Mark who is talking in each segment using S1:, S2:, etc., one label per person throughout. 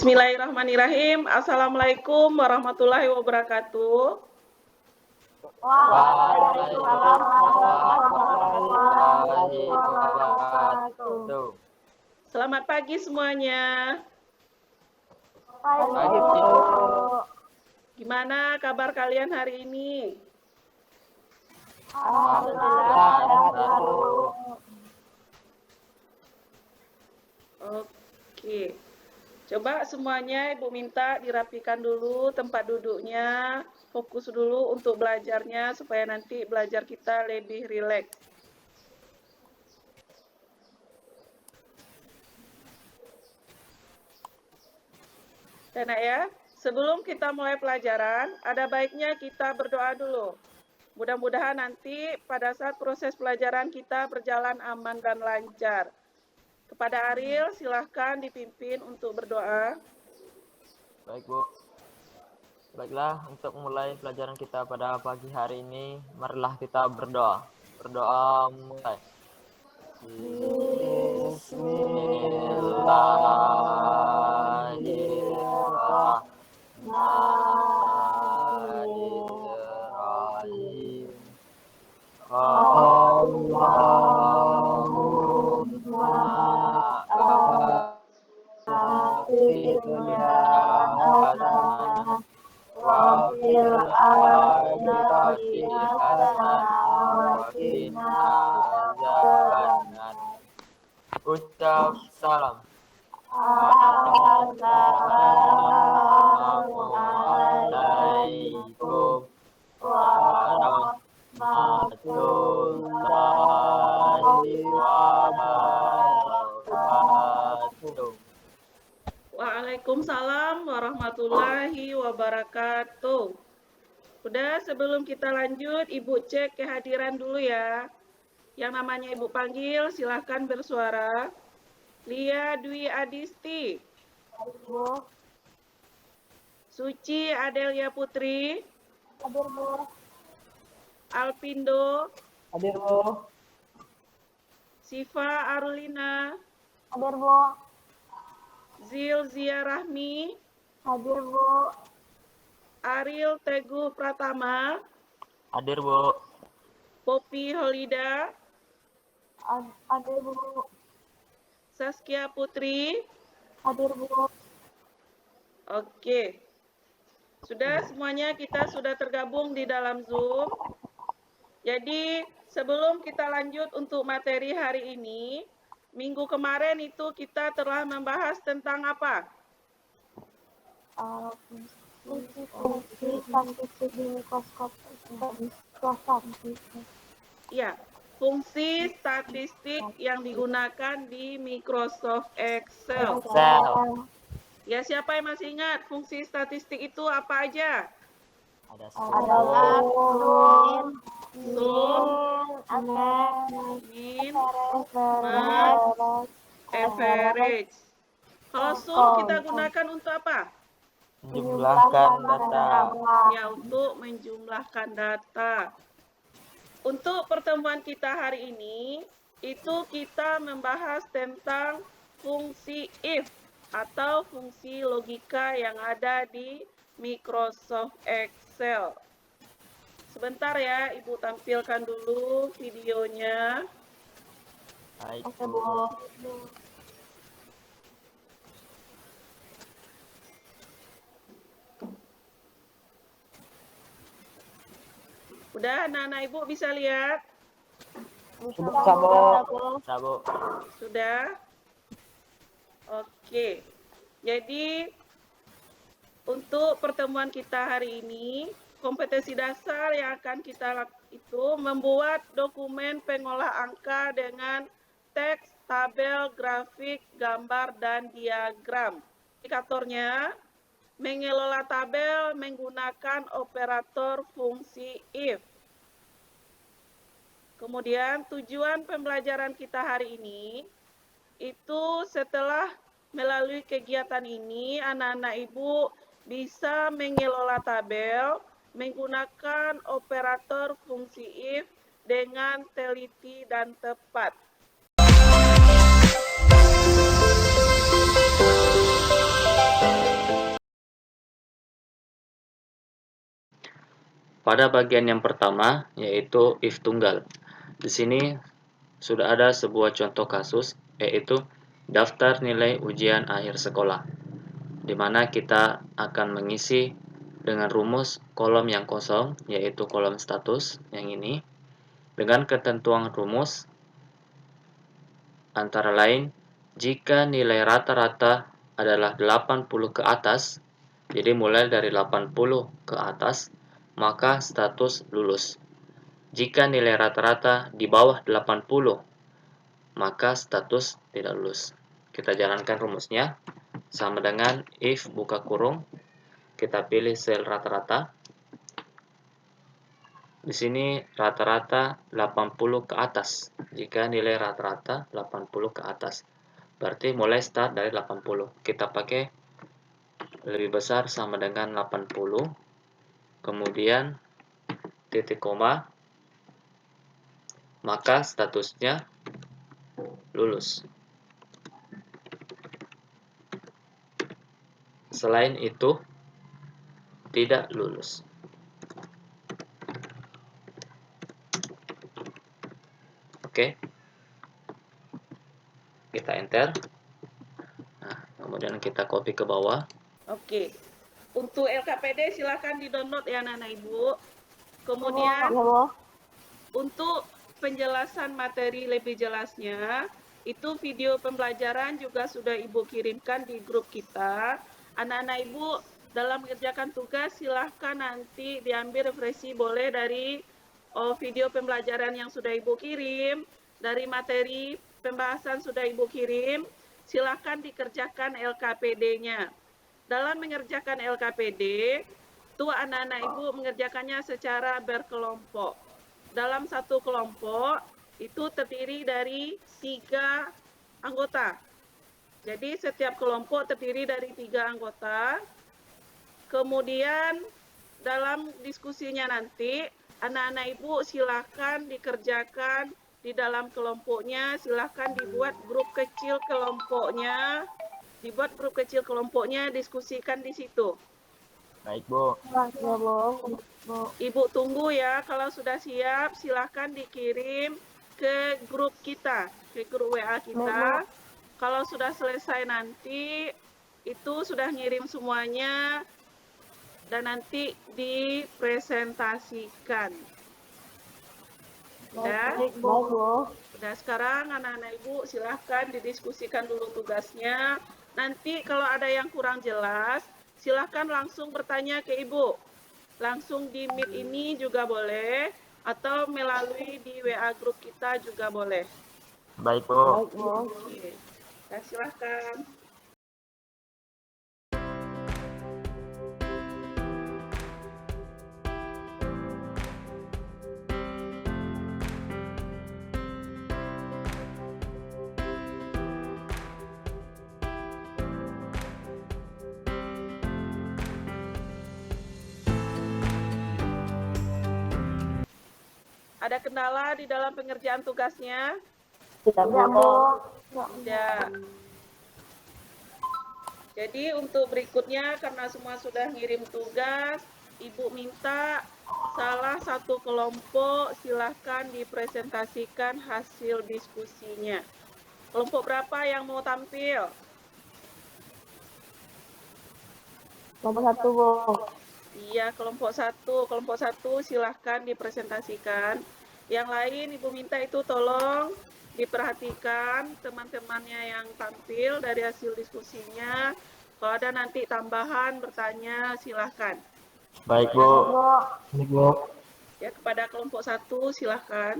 S1: Bismillahirrahmanirrahim. Assalamualaikum warahmatullahi wabarakatuh.
S2: Waalaikumsalam warahmatullahi wabarakatuh.
S1: Selamat pagi semuanya.
S2: Pagi.
S1: Gimana kabar kalian hari ini?
S2: Alhamdulillah.
S1: Oke. Coba semuanya Ibu minta dirapikan dulu tempat duduknya, fokus dulu untuk belajarnya supaya nanti belajar kita lebih rileks. Dan ya, sebelum kita mulai pelajaran, ada baiknya kita berdoa dulu. Mudah-mudahan nanti pada saat proses pelajaran kita berjalan aman dan lancar. Kepada Ariel, silahkan dipimpin untuk berdoa.
S2: Baik, Bu. Baiklah, untuk mulai pelajaran kita pada pagi hari ini, marilah kita berdoa. Berdoa mulai. Bismillahirrahmanirrahim. Ucap salam. Assalamualaikum warahmatullahi wabarakatuh.
S1: Waalaikumsalam warahmatullahi wabarakatuh. Udah, sebelum kita lanjut, Ibu cek kehadiran dulu ya. Yang namanya Ibu panggil, silahkan bersuara. Lia Dwi Adisti.
S3: Bu.
S1: Suci Adelia Putri.
S3: Hadir, Bu.
S1: Alpindo.
S4: Hadir, Bu.
S1: Siva Arulina.
S3: Hadir, Bu.
S1: Zil Zia Rahmi.
S3: Hadir, Bu.
S1: Ariel Teguh Pratama.
S2: Hadir, Bu.
S1: Poppy Holida.
S3: Hadir, Bu.
S1: Saskia Putri.
S3: Hadir, Bu.
S1: Oke. Sudah semuanya kita sudah tergabung di dalam Zoom. Jadi sebelum kita lanjut untuk materi hari ini, minggu kemarin itu kita telah membahas tentang apa?
S3: Fungsi statistik di mikroskop.
S1: Ya, fungsi statistik yang digunakan di Microsoft Excel. Ya, siapa yang masih ingat fungsi statistik itu apa aja?
S2: Ada
S1: Sum, min, max, average. Kalau sum kita gunakan untuk apa?
S2: menjumlahkan data.
S1: Ya, untuk menjumlahkan data. Untuk pertemuan kita hari ini, itu kita membahas tentang fungsi if atau fungsi logika yang ada di Microsoft Excel. Sebentar ya, Ibu tampilkan dulu videonya.
S2: Baik,
S3: Oke,
S2: Bu.
S3: Bu.
S1: Udah, anak-anak Ibu bisa lihat?
S4: Bisa, Bu.
S2: Sabu.
S1: Sudah? Oke. Jadi, untuk pertemuan kita hari ini, kompetensi dasar yang akan kita lakukan itu membuat dokumen pengolah angka dengan teks, tabel, grafik, gambar, dan diagram. Indikatornya, mengelola tabel menggunakan operator fungsi if. Kemudian tujuan pembelajaran kita hari ini, itu setelah melalui kegiatan ini, anak-anak Ibu bisa mengelola tabel menggunakan operator fungsi if dengan teliti dan tepat.
S5: pada bagian yang pertama, yaitu if tunggal. Di sini sudah ada sebuah contoh kasus, yaitu daftar nilai ujian akhir sekolah, di mana kita akan mengisi dengan rumus kolom yang kosong, yaitu kolom status yang ini, dengan ketentuan rumus antara lain jika nilai rata-rata adalah 80 ke atas, jadi mulai dari 80 ke atas, maka status lulus. Jika nilai rata-rata di bawah 80, maka status tidak lulus. Kita jalankan rumusnya, sama dengan if buka kurung, kita pilih sel rata-rata. Di sini rata-rata 80 ke atas. Jika nilai rata-rata 80 ke atas, berarti mulai start dari 80. Kita pakai lebih besar sama dengan 80. Kemudian titik koma, maka statusnya lulus. Selain itu, tidak lulus. Oke. Kita enter. Nah, kemudian kita copy ke bawah.
S1: Oke. Untuk LKPD silakan di-download ya anak-anak Ibu. Kemudian
S3: Ya, Bu.
S1: untuk penjelasan materi lebih jelasnya, itu video pembelajaran juga sudah Ibu kirimkan di grup kita. Anak-anak Ibu dalam mengerjakan tugas silahkan nanti diambil referensi boleh dari video pembelajaran yang sudah Ibu kirim, dari materi pembahasan sudah Ibu kirim, silahkan dikerjakan LKPD-nya. Dalam mengerjakan LKPD, itu anak-anak Ibu mengerjakannya secara berkelompok. Dalam satu kelompok itu terdiri dari 3 anggota. Jadi setiap kelompok terdiri dari 3 anggota. Kemudian dalam diskusinya nanti anak-anak Ibu silahkan dikerjakan di dalam kelompoknya, silahkan dibuat grup kecil kelompoknya, diskusikan di situ.
S2: Baik, Bu.
S3: Ya, Bu. Bu.
S1: Ibu tunggu ya, kalau sudah siap silahkan dikirim ke grup kita, ke grup WA kita. Kalau sudah selesai nanti, itu sudah ngirim semuanya dan nanti dipresentasikan. Udah?
S3: Baik, Bu.
S1: Udah, sekarang anak-anak Ibu silahkan didiskusikan dulu tugasnya. Nanti kalau ada yang kurang jelas, silahkan langsung bertanya ke Ibu. Langsung di Meet ini juga boleh, atau melalui di WA grup kita juga boleh.
S2: Baik, Bu.
S3: Baik, Bu.
S1: Oke. Nah, silahkan. Ada kendala di dalam pengerjaan tugasnya?
S3: Tidak, Bu.
S1: Ya. Jadi untuk berikutnya karena semua sudah ngirim tugas, Ibu minta salah satu kelompok silahkan dipresentasikan hasil diskusinya. Kelompok berapa yang mau tampil?
S3: Nomor 1, Bu.
S1: Iya, kelompok satu silahkan dipresentasikan. Yang lain Ibu minta itu tolong diperhatikan teman-temannya yang tampil dari hasil diskusinya. Kalau ada nanti tambahan bertanya silahkan.
S2: Baik, Bu.
S4: Baik, Bu.
S1: Ya, kepada kelompok 1 silahkan.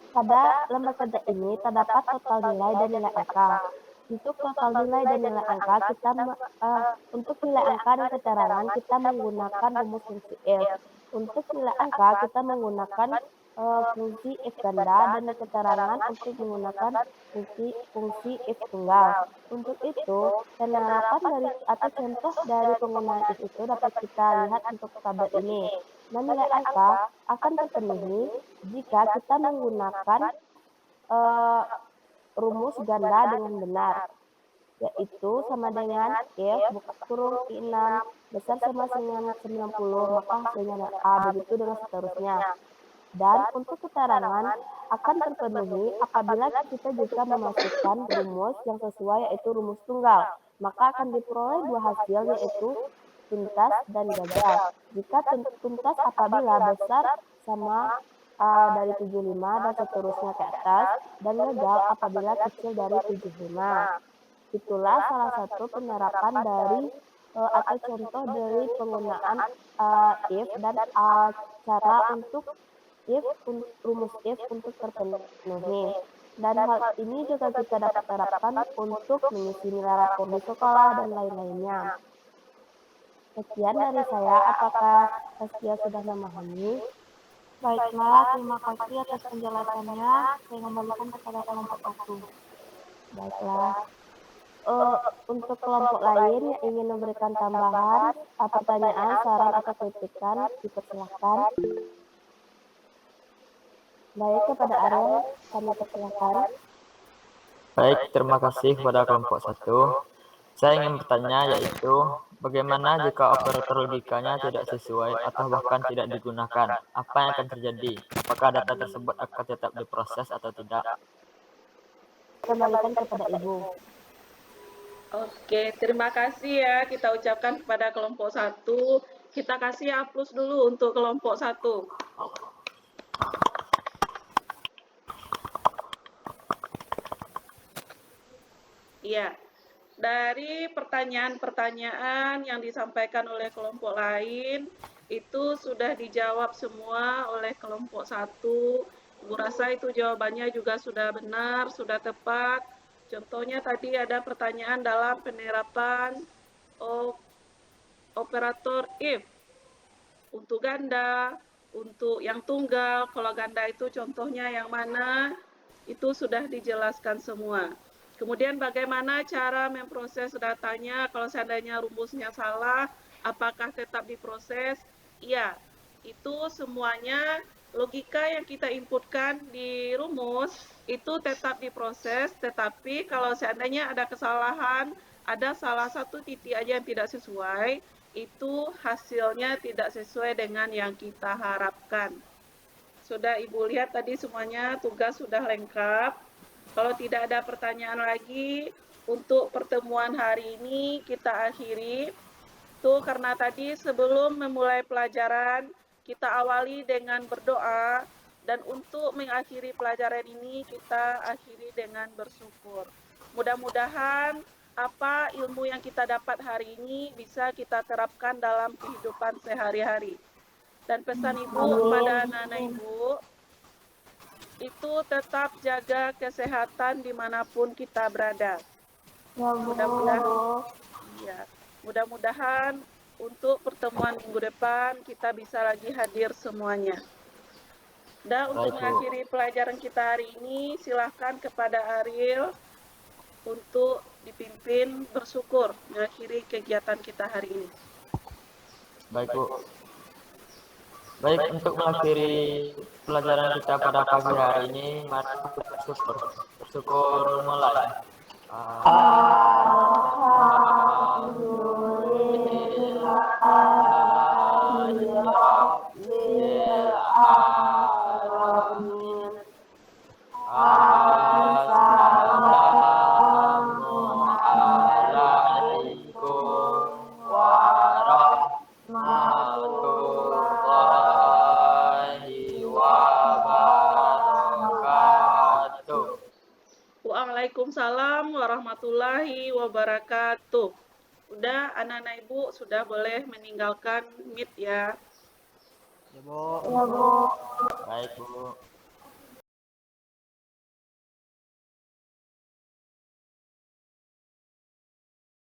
S3: Pada lembar kerja ini terdapat total nilai dan nilai angka. Untuk total nilai dan nilai angka untuk nilai angka dan keterangan kita menggunakan rumus fungsi F. Untuk nilai angka kita menggunakan fungsi F ganda dan keterangan untuk menggunakan fungsi F tunggal. Untuk itu, penerapan dari atau contoh dari penggunaan F itu dapat kita lihat untuk tabel ini. Dan nilai angka akan terpenuhi jika kita menggunakan rumus ganda dengan benar. yaitu sama dengan F buka kurung I6 besar sama dengan 90, maka hasilnya adalah A, begitu dengan seterusnya. Dan untuk keterangan akan terpenuhi apabila kita juga memasukkan rumus yang sesuai yaitu rumus tunggal, maka akan diperoleh dua hasil yaitu tuntas dan gagal. Jika tuntas apabila besar sama dari 75 dan seterusnya ke atas, dan gagal apabila kecil dari 75. Itulah salah satu penerapan dari atau contoh dari penggunaan if dan cara untuk rumus if untuk terpenuhi. Dan hal ini juga kita dapat terapkan untuk mengisi nilai rapor di sekolah dan lain-lainnya. Sekian dari saya, apakah Saskia sudah memahami?
S6: Baiklah, terima kasih atas penjelasannya. Saya kembalikan kepada kelompok 1.
S3: Baiklah. Untuk kelompok lain yang ingin memberikan tambahan, pertanyaan, saran, atau kritikan, dipersilahkan. Baik, kepada Ariel, kami persilahkan.
S2: Baik, terima kasih kepada kelompok 1. Saya ingin bertanya yaitu, bagaimana jika operator logikanya tidak sesuai atau bahkan tidak digunakan? Apa yang akan terjadi? Apakah data tersebut akan tetap diproses atau tidak?
S3: Kembalikan kepada Ibu.
S1: Oke, terima kasih ya kita ucapkan kepada kelompok 1. Kita kasih aplaus dulu untuk kelompok 1. Iya. Dari pertanyaan-pertanyaan yang disampaikan oleh kelompok lain, itu sudah dijawab semua oleh kelompok 1. Ibu rasa itu jawabannya juga sudah benar, sudah tepat. Contohnya tadi ada pertanyaan dalam penerapan operator if. Untuk ganda, untuk yang tunggal, kalau ganda itu contohnya yang mana, itu sudah dijelaskan semua. Kemudian bagaimana cara memproses datanya kalau seandainya rumusnya salah, apakah tetap diproses? Iya, itu semuanya logika yang kita inputkan di rumus itu tetap diproses, tetapi kalau seandainya ada kesalahan, ada salah satu titik aja yang tidak sesuai, itu hasilnya tidak sesuai dengan yang kita harapkan. Sudah Ibu lihat tadi semuanya tugas sudah lengkap. Kalau tidak ada pertanyaan lagi, untuk pertemuan hari ini kita akhiri. Tuh karena tadi sebelum memulai pelajaran, kita awali dengan berdoa. Dan untuk mengakhiri pelajaran ini, kita akhiri dengan bersyukur. Mudah-mudahan apa ilmu yang kita dapat hari ini bisa kita terapkan dalam kehidupan sehari-hari. Dan pesan Ibu kepada anak-anak Ibu, itu tetap jaga kesehatan dimanapun kita berada. Mudah-mudahan untuk pertemuan minggu depan kita bisa lagi hadir semuanya. Dan untuk mengakhiri pelajaran kita hari ini, silahkan kepada Ariel untuk dipimpin bersyukur mengakhiri kegiatan kita hari ini.
S2: Baik, Bu. Baik, untuk mengakhiri pelajaran kita pada pagi hari ini, mari kita bersyukur. Bersyukur mulai.
S1: Waalaikumsalam warahmatullahi wabarakatuh. Udah, anak-anak Ibu sudah boleh meninggalkan Meet ya.
S4: Ya, Bu.
S3: Ya, Bu.
S2: Baik, Bu.